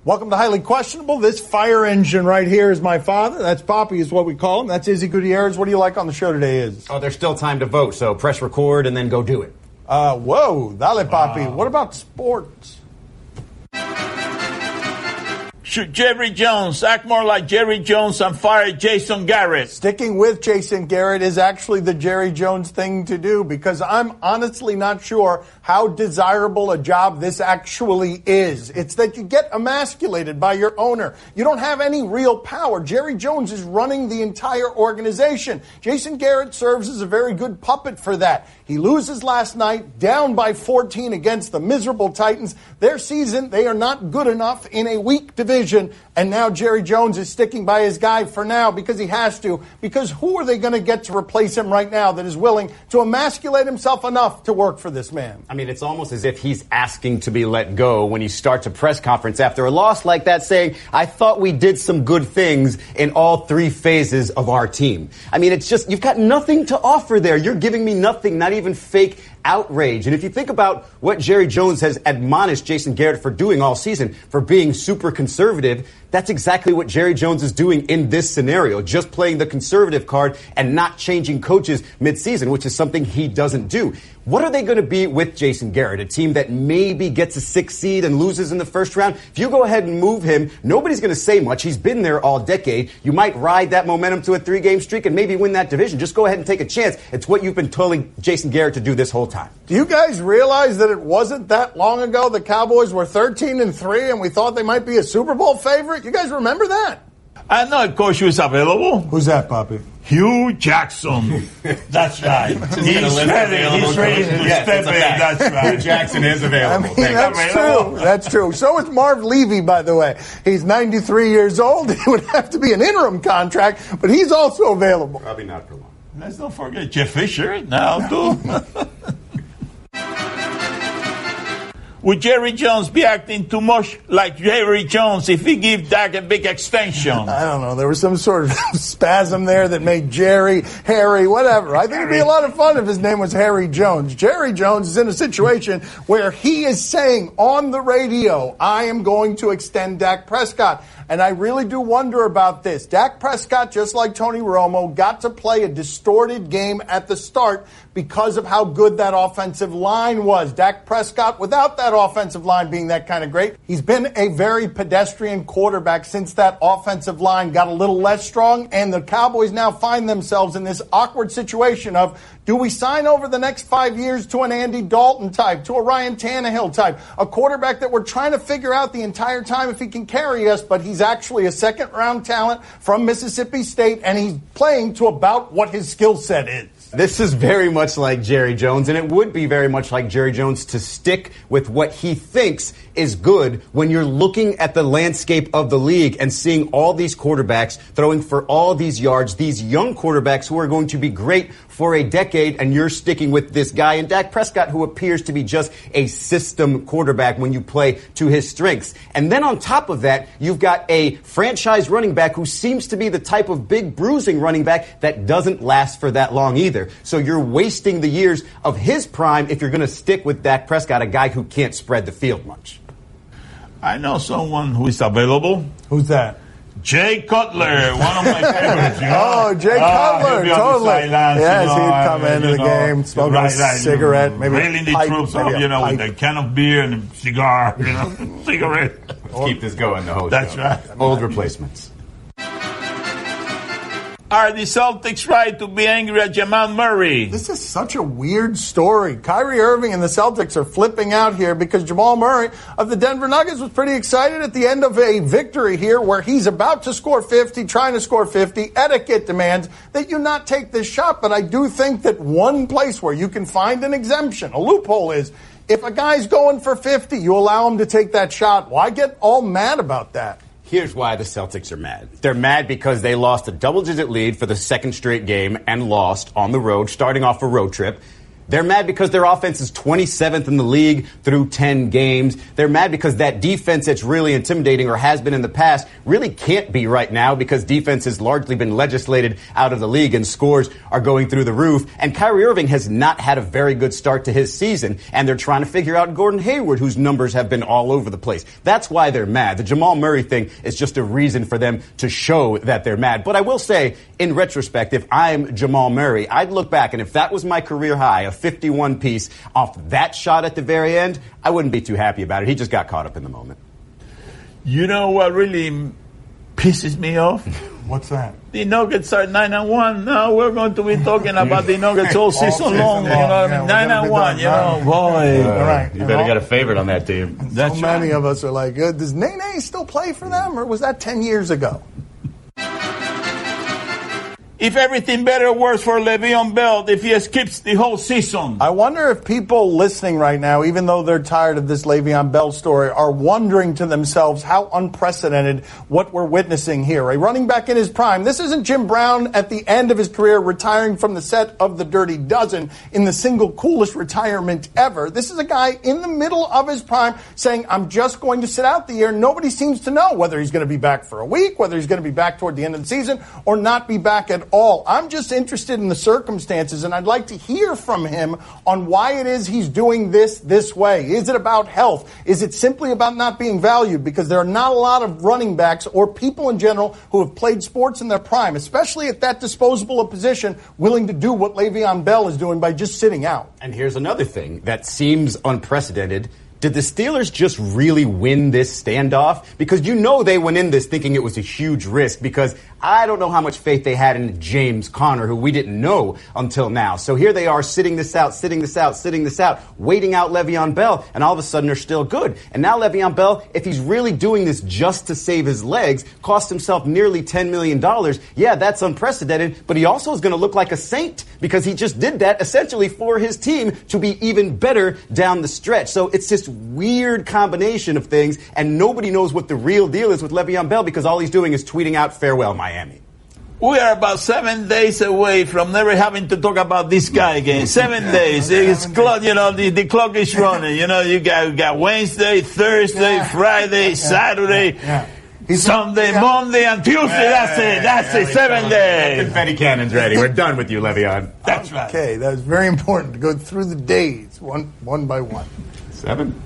Welcome to Highly Questionable. This fire engine right here is my father. That's Papi is what we call him. That's Izzy Gutierrez. What do you like on the show today, Izzy? Oh, there's still time to vote, so press record and then go do it. Whoa, dale, Papi. What about sports? Should Jerry Jones act more like Jerry Jones and fire Jason Garrett? Sticking with Jason Garrett is actually the Jerry Jones thing to do because I'm honestly not sure how desirable a job this actually is. It's that you get emasculated by your owner. You don't have any real power. Jerry Jones is running the entire organization. Jason Garrett serves as a very good puppet for that. He loses last night, down by 14 against the miserable Titans. Their season, they are not good enough in a weak division. And now Jerry Jones is sticking by his guy for now because he has to. Because who are they going to get to replace him right now that is willing to emasculate himself enough to work for this man? I mean, it's almost as if he's asking to be let go when he starts a press conference after a loss like that saying, I thought we did some good things in all three phases of our team. I mean, it's just, you've got nothing to offer there. You're giving me nothing, not even fake outrage. And if you think about what Jerry Jones has admonished Jason Garrett for doing all season, for being super conservative, that's exactly what Jerry Jones is doing in this scenario, just playing the conservative card and not changing coaches midseason, which is something he doesn't do. What are they going to be with Jason Garrett, a team that maybe gets a 6th seed and loses in the first round? If you go ahead and move him, nobody's going to say much. He's been there all decade. You might ride that momentum to a 3-game streak and maybe win that division. Just go ahead and take a chance. It's what you've been telling Jason Garrett to do this whole time. Do you guys realize that it wasn't that long ago the Cowboys were 13-3 and we thought they might be a Super Bowl favorite? You guys remember that? I know a coach who is available. Who's that, Papi? Hugh Jackson. That's right. He's ready to step in. That's right. Hugh Jackson is available. I mean, that's true. That's true. So is Marv Levy, by the way. He's 93 years old. It would have to be an interim contract, but he's also available. Probably not for long. Let's not forget Jeff Fisher now, too. Would Jerry Jones be acting too much like Jerry Jones if he give Dak a big extension? I don't know. There was some sort of spasm there that made Jerry, Harry, whatever. I think it'd be a lot of fun if his name was Harry Jones. Jerry Jones is in a situation where he is saying on the radio, I am going to extend Dak Prescott. And I really do wonder about this. Dak Prescott, just like Tony Romo, got to play a distorted game at the start because of how good that offensive line was. Dak Prescott, without that offensive line being that kind of great, he's been a very pedestrian quarterback since that offensive line got a little less strong. And the Cowboys now find themselves in this awkward situation of, do we sign over the next 5 years to an Andy Dalton type, to a Ryan Tannehill type, a quarterback that we're trying to figure out the entire time if he can carry us, but he's actually a second-round talent from Mississippi State, and he's playing to about what his skill set is. This is very much like Jerry Jones, and it would be very much like Jerry Jones to stick with what he thinks is good when you're looking at the landscape of the league and seeing all these quarterbacks throwing for all these yards, these young quarterbacks who are going to be great for a decade, and you're sticking with this guy in Dak Prescott, who appears to be just a system quarterback when you play to his strengths. And then on top of that, you've got a franchise running back who seems to be the type of big bruising running back that doesn't last for that long either. So you're wasting the years of his prime if you're going to stick with Dak Prescott, a guy who can't spread the field much. I know someone who is available. Who's that? Jay Cutler, one of my favorites. Oh, Jay Cutler, totally. Yes, he'd come into the game, smoking a cigarette, maybe railing the troops up, with a can of beer and a cigar, cigarette. Let's keep this going, the host. That's right. Old replacements. Are the Celtics right to be angry at Jamal Murray? This is such a weird story. Kyrie Irving and the Celtics are flipping out here because Jamal Murray of the Denver Nuggets was pretty excited at the end of a victory here where he's about to score 50, trying to score 50. Etiquette demands that you not take this shot, but I do think that one place where you can find an exemption, a loophole, is if a guy's going for 50, you allow him to take that shot. Why get all mad about that? Here's why the Celtics are mad. They're mad because they lost a double-digit lead for the second straight game and lost on the road, starting off a road trip. They're mad because their offense is 27th in the league through 10 games. They're mad because that defense that's really intimidating or has been in the past really can't be right now because defense has largely been legislated out of the league and scores are going through the roof. And Kyrie Irving has not had a very good start to his season. And they're trying to figure out Gordon Hayward, whose numbers have been all over the place. That's why they're mad. The Jamal Murray thing is just a reason for them to show that they're mad. But I will say, in retrospect, if I'm Jamal Murray, I'd look back, and if that was my career high, a 51 piece off that shot at the very end, I wouldn't be too happy about it. He just got caught up in the moment. You know what really pisses me off? What's that? The Nuggets are 9-1. Now we're going to be talking about the Nuggets all season long. You know what I mean? 9-1. You know, boy. All right. You better get a favorite on that team. So many of us are like, does Nene still play for them, or was that 10 years ago? If everything better or worse for Le'Veon Bell if he skips the whole season. I wonder if people listening right now, even though they're tired of this Le'Veon Bell story, are wondering to themselves how unprecedented what we're witnessing here. A running back in his prime. This isn't Jim Brown at the end of his career retiring from the set of The Dirty Dozen in the single coolest retirement ever. This is a guy in the middle of his prime saying, I'm just going to sit out the year. Nobody seems to know whether he's going to be back for a week, whether he's going to be back toward the end of the season, or not be back at all. I'm just interested in the circumstances, and I'd like to hear from him on why it is he's doing this way. Is it about health? Is it simply about not being valued? Because there are not a lot of running backs or people in general who have played sports in their prime, especially at that disposable of position, willing to do what Le'Veon Bell is doing by just sitting out. And here's another thing that seems unprecedented. Did the Steelers just really win this standoff? Because you know they went in this thinking it was a huge risk, because I don't know how much faith they had in James Conner, who we didn't know until now. So here they are sitting this out, waiting out Le'Veon Bell, and all of a sudden they're still good. And now Le'Veon Bell, if he's really doing this just to save his legs, cost himself nearly $10 million. Yeah, that's unprecedented, but he also is going to look like a saint because he just did that essentially for his team to be even better down the stretch. So it's this weird combination of things, and nobody knows what the real deal is with Le'Veon Bell because all he's doing is tweeting out farewell Miami. We are about 7 days away from never having to talk about this guy again. 7 days. It's clock, you know, the clock is running. You know, you got Wednesday, Thursday, Friday, Saturday, Sunday, Monday, and Tuesday. That's it. 7 days. Confetti cannon's ready. We're done with you, Le'Veon. That's right. Okay, that was very important to go through the days one by one. 7.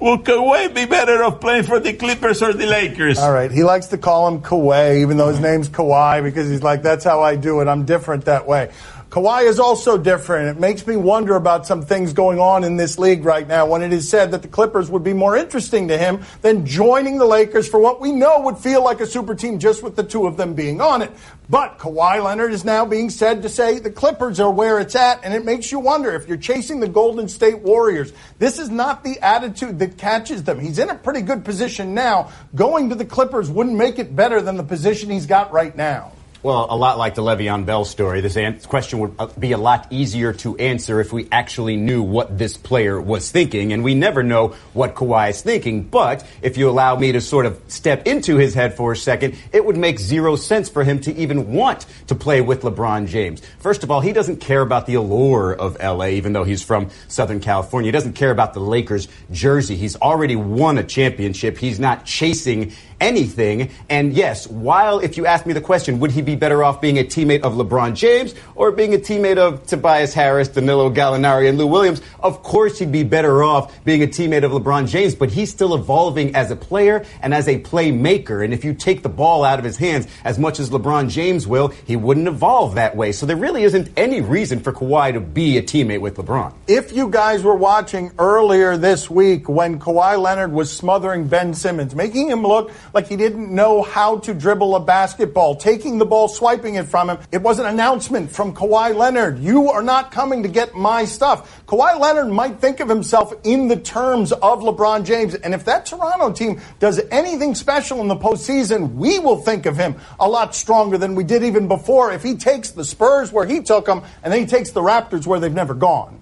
Will Kawhi be better off playing for the Clippers or the Lakers? All right. He likes to call him Kawhi, even though his name's Kawhi, because he's like, that's how I do it. I'm different that way. Kawhi is also different. It makes me wonder about some things going on in this league right now when it is said that the Clippers would be more interesting to him than joining the Lakers for what we know would feel like a super team just with the two of them being on it. But Kawhi Leonard is now being said to say the Clippers are where it's at, and it makes you wonder if you're chasing the Golden State Warriors. This is not the attitude that catches them. He's in a pretty good position now. Going to the Clippers wouldn't make it better than the position he's got right now. Well, a lot like the Le'Veon Bell story, this question would be a lot easier to answer if we actually knew what this player was thinking, and we never know what Kawhi is thinking. But if you allow me to sort of step into his head for a second, it would make zero sense for him to even want to play with LeBron James. First of all, he doesn't care about the allure of L.A., even though he's from Southern California. He doesn't care about the Lakers jersey. He's already won a championship. He's not chasing anything. And yes, while if you ask me the question, would he be better off being a teammate of LeBron James or being a teammate of Tobias Harris, Danilo Gallinari, and Lou Williams? Of course he'd be better off being a teammate of LeBron James, but he's still evolving as a player and as a playmaker. And if you take the ball out of his hands as much as LeBron James will, he wouldn't evolve that way. So there really isn't any reason for Kawhi to be a teammate with LeBron. If you guys were watching earlier this week when Kawhi Leonard was smothering Ben Simmons, making him look like he didn't know how to dribble a basketball, taking the ball, swiping it from him. It was an announcement from Kawhi Leonard. You are not coming to get my stuff. Kawhi Leonard might think of himself in the terms of LeBron James. And if that Toronto team does anything special in the postseason, we will think of him a lot stronger than we did even before if he takes the Spurs where he took them and then he takes the Raptors where they've never gone.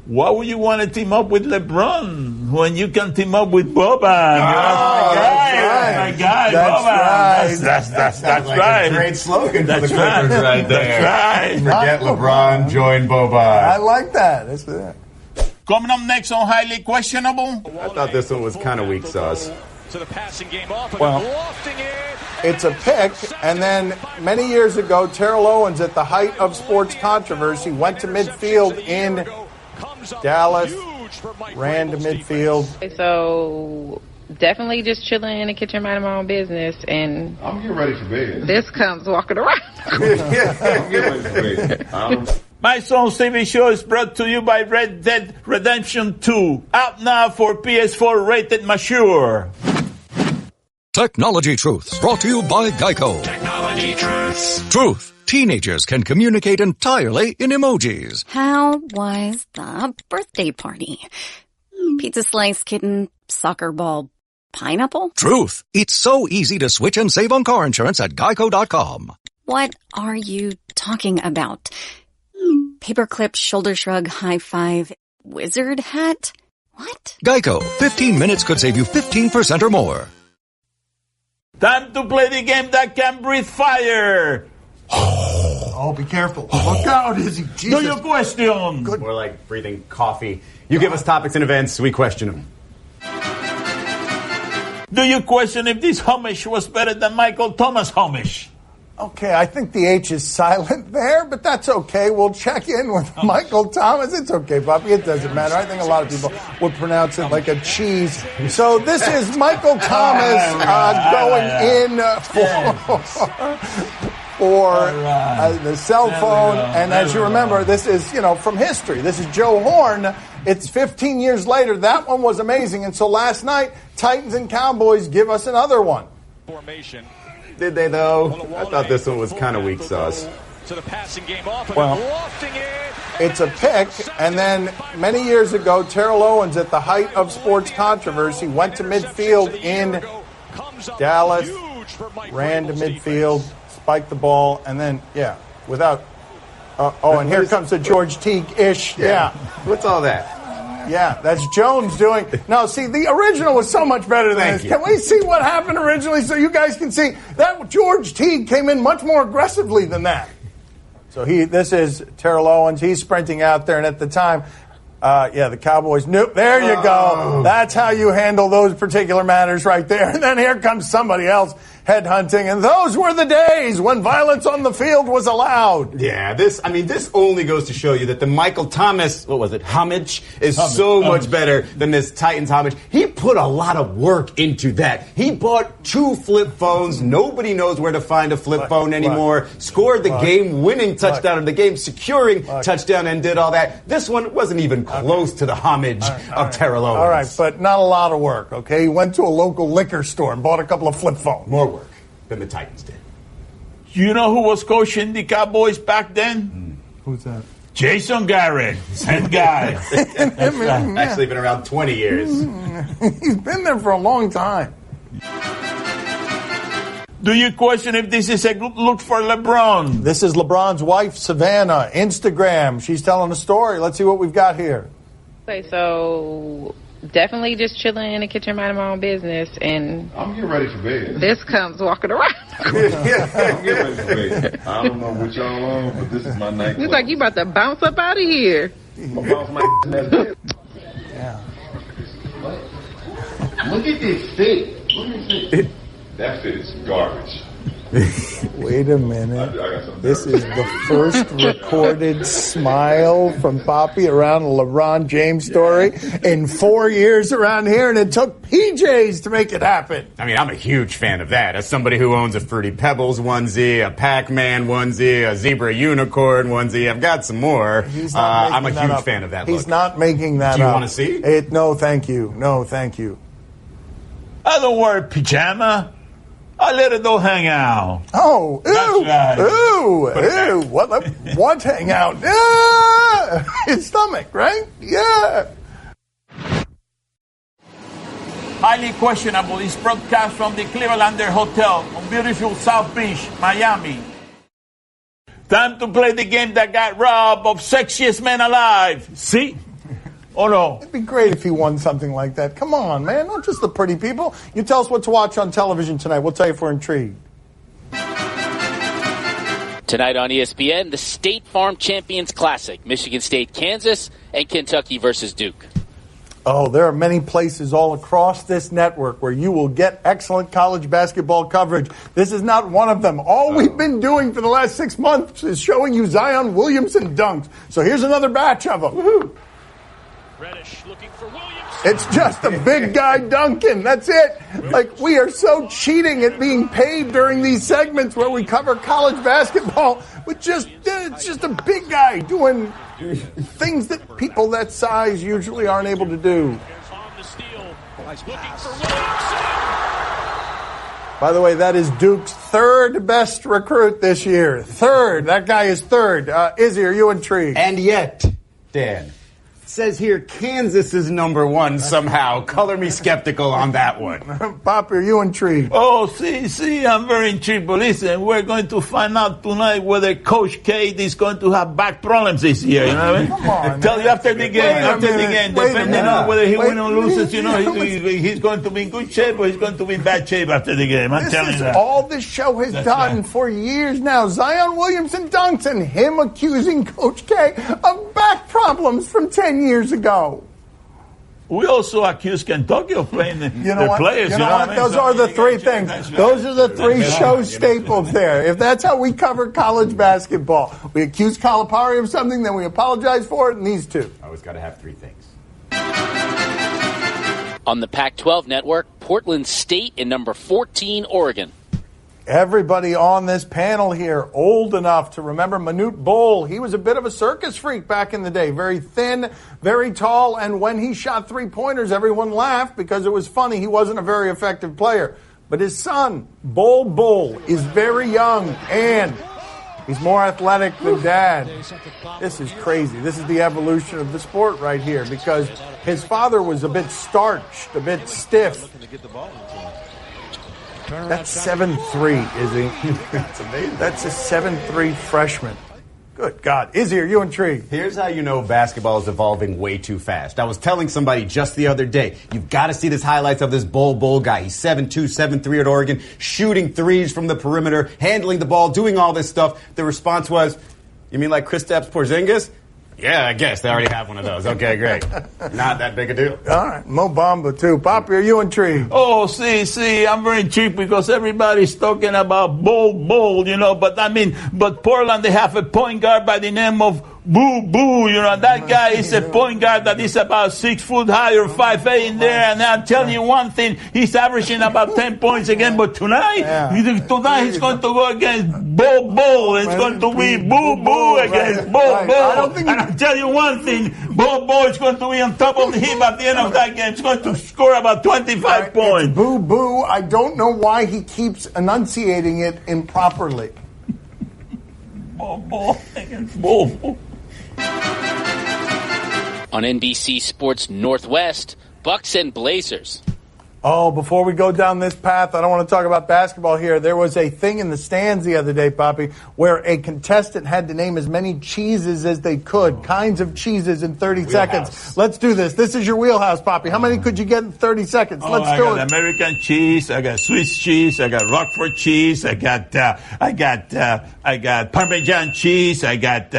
Why would you want to team up with LeBron when you can team up with Boban? My guy, Boban. That's like right. A great slogan That's for the Clippers right there. That's right. Forget LeBron, join Boban. I like that. That's it. Coming up next on Highly Questionable. I thought this one was kind of weak sauce. To the passing game off Well, lofting it. it's a pick, and then many years ago, Terrell Owens, at the height of sports controversy, went to midfield in Dallas, ran to midfield. So definitely just chilling in the kitchen, minding my own business, and I'm getting ready for bed. this comes walking around. I'm getting ready for bed. My Son's TV show is brought to you by Red Dead Redemption 2. Out now for PS4 rated mature. Technology Truths, brought to you by Geico. Technology truths. Truth. Teenagers can communicate entirely in emojis. How was the birthday party? Pizza slice, kitten, soccer ball, pineapple? Truth. It's so easy to switch and save on car insurance at geico.com. What are you talking about? Paperclip, shoulder shrug, high five, wizard hat? What? Geico. 15 minutes could save you 15% or more. Time to play the game that can breathe fire. Oh, be careful. Look out, Izzy. Jesus. Do your question. More like breathing coffee. You give us topics and events, we question them. Do you question if this Homish was better than Michael Thomas Homish? Okay, I think the H is silent there, but that's okay. We'll check in with Michael Thomas. It's okay, Papi. It doesn't matter. I think a lot of people would pronounce it like a cheese. So this is Michael Thomas going in for the cell phone. And as you remember, this is, from history. This is Joe Horn. It's 15 years later. That one was amazing. And so last night, Titans and Cowboys give us another one. Formation. Did they, though? I thought this one was kind of weak sauce. To the passing game off Well, lofting it. it's a pick, and then many years ago, Terrell Owens, at the height of sports controversy, went to midfield in Dallas, ran to midfield, spiked the ball, and then, without... and here comes the George Teague-ish. Yeah. What's all that? Yeah, that's Jones doing... No, see, the original was so much better than this. you. Can we see what happened originally so you guys can see? That George Teague came in much more aggressively than that. So this is Terrell Owens. He's sprinting out there, and at the time, the Cowboys knew. There you go. That's how you handle those particular matters right there. And then here comes somebody else headhunting, and those were the days when violence on the field was allowed. Yeah, this only goes to show you that the Michael Thomas, homage, is so much better than this Titans homage. He put a lot of work into that. He bought 2 flip phones. Nobody knows where to find a flip phone anymore. Scored the game-winning touchdown of the game-securing touchdown and did all that. This one wasn't even close to the homage of Terrell Owens. All right, but not a lot of work, okay? He went to a local liquor store and bought a couple of flip phones. More work than the Titans did. You know who was coaching the Cowboys back then? Who's that? Jason Garrett. Same guy. Actually been around 20 years. He's been there for a long time. Do you question if this is a good look for LeBron? This is LeBron's wife, Savannah, Instagram. She's telling a story. Let's see what we've got here. Okay, so definitely just chilling in the kitchen, minding my own business, and I'm getting ready for bed. this comes walking around. I'm getting ready for bed. I don't know what y'all on, but this is my night. It's like you about to bounce up out of here. Look at this fit. Look at this fit. That fit is garbage. Wait a minute. I got something This is the first recorded smile from Papi around a LeBron James story in 4 years around here, and it took PJs to make it happen. I mean, I'm a huge fan of that. As somebody who owns a Fruity Pebbles onesie, a Pac-Man onesie, a Zebra Unicorn onesie, I've got some more. I'm a huge fan of that look. He's not making that up. Do you want to see? No, thank you. No, thank you. I don't wear pajama. I let it all hang out. Oh, ew, That's right. ew. What hang out? Yeah! His stomach, right? Yeah. Highly Questionable is broadcast from the Clevelander Hotel on beautiful South Beach, Miami. Time to play the game that got robbed of sexiest man alive. See? Oh, no. It'd be great if he won something like that. Come on, man. Not just the pretty people. You tell us what to watch on television tonight. We'll tell you if we're intrigued. Tonight on ESPN, the State Farm Champions Classic. Michigan State, Kansas, and Kentucky versus Duke. Oh, there are many places all across this network where you will get excellent college basketball coverage. This is not one of them. All we've been doing for the last 6 months is showing you Zion Williamson dunks. So here's another batch of them. Woo-hoo. Reddish looking for Williamson. It's just a big guy dunking. That's it. Like, we are so cheating at being paid during these segments where we cover college basketball with it's just a big guy doing things that people that size usually aren't able to do. On the steal. Looking for Williamson. By the way, that is Duke's third best recruit this year. Third. That guy is third. Izzy, are you intrigued? And yet, Dan, it says here Kansas is number one somehow. Color me skeptical on that one. Papi, are you intrigued? Oh, see, I'm very intrigued. But listen, we're going to find out tonight whether Coach K is going to have back problems this year. You know what I mean? Come on, Tell you after the game, depending on whether he wins or loses, he's going to be in good shape or he's going to be in bad shape after the game. I'm telling you that. All this show has done for years now. Zion Williamson dunks and him accusing Coach K of back problems from 10 years ago. We also accuse Kentucky of playing their players. You know what? Those are the three things. Those are the three show staples there. If that's how we cover college basketball, we accuse Calipari of something, then we apologize for it, and these two. Always got to have three things. On the Pac-12 network, Portland State and number 14, Oregon. Everybody on this panel here old enough to remember Manute Bol. He was a bit of a circus freak back in the day. Very thin, very tall, and when he shot three-pointers, everyone laughed because it was funny. He wasn't a very effective player. But his son, Bol, is very young, and he's more athletic than Dad. This is crazy. This is the evolution of the sport right here because his father was a bit starched, a bit stiff. That's 7'3", Izzy. That's amazing. That's a 7'3" freshman. Good God. Izzy, are you intrigued? Here's how you know basketball is evolving way too fast. I was telling somebody just the other day, you've got to see this highlights of this Bol guy. He's 7'2", 7'3" at Oregon, shooting threes from the perimeter, handling the ball, doing all this stuff. The response was, you mean like Kristaps Porzingis? Yeah, I guess they already have one of those. Okay, great. Not that big a deal. All right, Mo Bamba too. Papi, are you intrigued? Oh, see, I'm very intrigued because everybody's talking about Bol, but Portland, they have a point guard by the name of Boo, that guy is a point guard that is about 6 foot high or 5'8" in there, and I'm telling you one thing, he's averaging about 10 points again, but tonight he's going to go against Bol. It's going to be Boo against Bol. And I'll tell you one thing, Bol is going to be on top of the heap at the end of that game. He's going to score about 25 points. It's Boo. I don't know why he keeps enunciating it improperly. Bol against Bol. On NBC Sports Northwest, Bucks and Blazers. Oh, before we go down this path, I don't want to talk about basketball here. There was a thing in the stands the other day, Papi, where a contestant had to name as many cheeses as they could, kinds of cheeses in 30 seconds. Let's do this. This is your wheelhouse, Papi. How many could you get in 30 seconds? Let's do it. I got American cheese. I got Swiss cheese. I got Roquefort cheese. I got Parmesan cheese. I got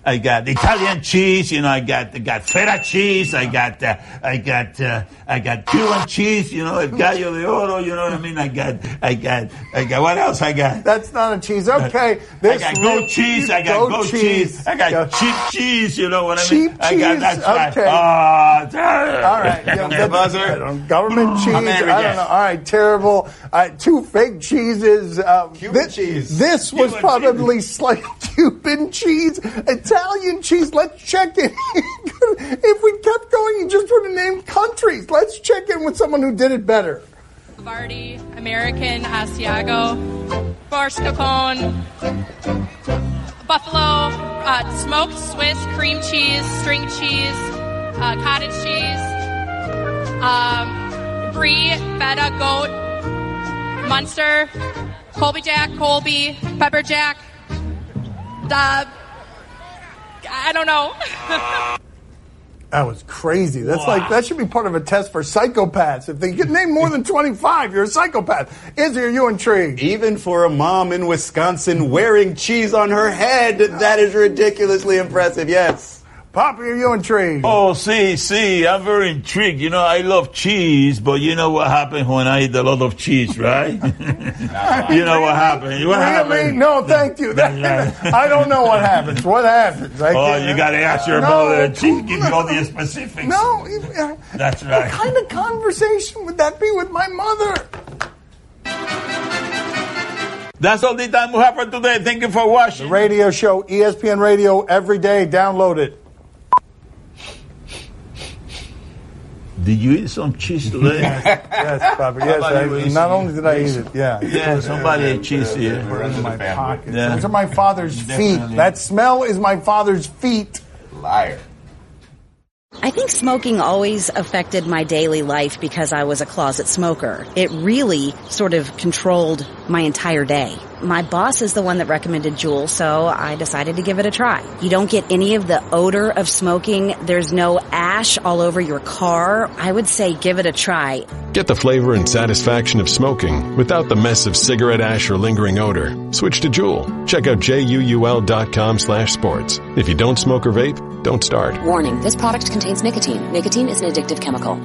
Italian cheese. I got feta cheese. I got Cuban cheese, el gallo de oro, you know what I mean? I got, what else I got? That's not a cheese. Okay. I got goat cheese, I got goat cheese, I got cheap cheese, you know what I mean? Cheap cheese, that's okay. Right. All right. Government cheese, I don't know. All right, terrible. 2 fake cheeses. Cuban cheese. This was probably slight Cuban cheese, Italian cheese. Let's check it. If we kept going, you just would have named countries. Let's check in with someone who did it better. Vardy, American, Asiago, Borscapone, Buffalo, smoked Swiss, cream cheese, string cheese, cottage cheese, brie, feta, goat, Munster, Colby Jack, Colby, Pepper Jack, I don't know. That was crazy. That's like, that should be part of a test for psychopaths. If they can name more than 25, you're a psychopath. Izzy, are you intrigued? Even for a mom in Wisconsin wearing cheese on her head, that is ridiculously impressive, yes. Papi, are you intrigued? Oh, see, I'm very intrigued. You know, I love cheese, but you know what happens when I eat a lot of cheese, right? You know what happens. What happens? No, thank you. I don't know what happens. What happens? You got to ask your mother. She give you all the specifics. No. That's right. What kind of conversation would that be with my mother? That's all the time we have for today. Thank you for watching. The radio show, ESPN Radio, every day. Download it. Did you eat some cheese today? Yes, Papi. Yes, not only did I eat it, Yeah, somebody ate cheese here. Put it in my pocket. Yeah. Those are my father's feet. That smell is my father's feet. Liar. I think smoking always affected my daily life because I was a closet smoker. It really sort of controlled my entire day. My boss is the one that recommended Juul, so I decided to give it a try. You don't get any of the odor of smoking. There's no ash all over your car. I would say give it a try. Get the flavor and satisfaction of smoking without the mess of cigarette ash or lingering odor. Switch to Juul. Check out JUUL.com/sports. If you don't smoke or vape, don't start. Warning, this product contains nicotine. Nicotine is an addictive chemical.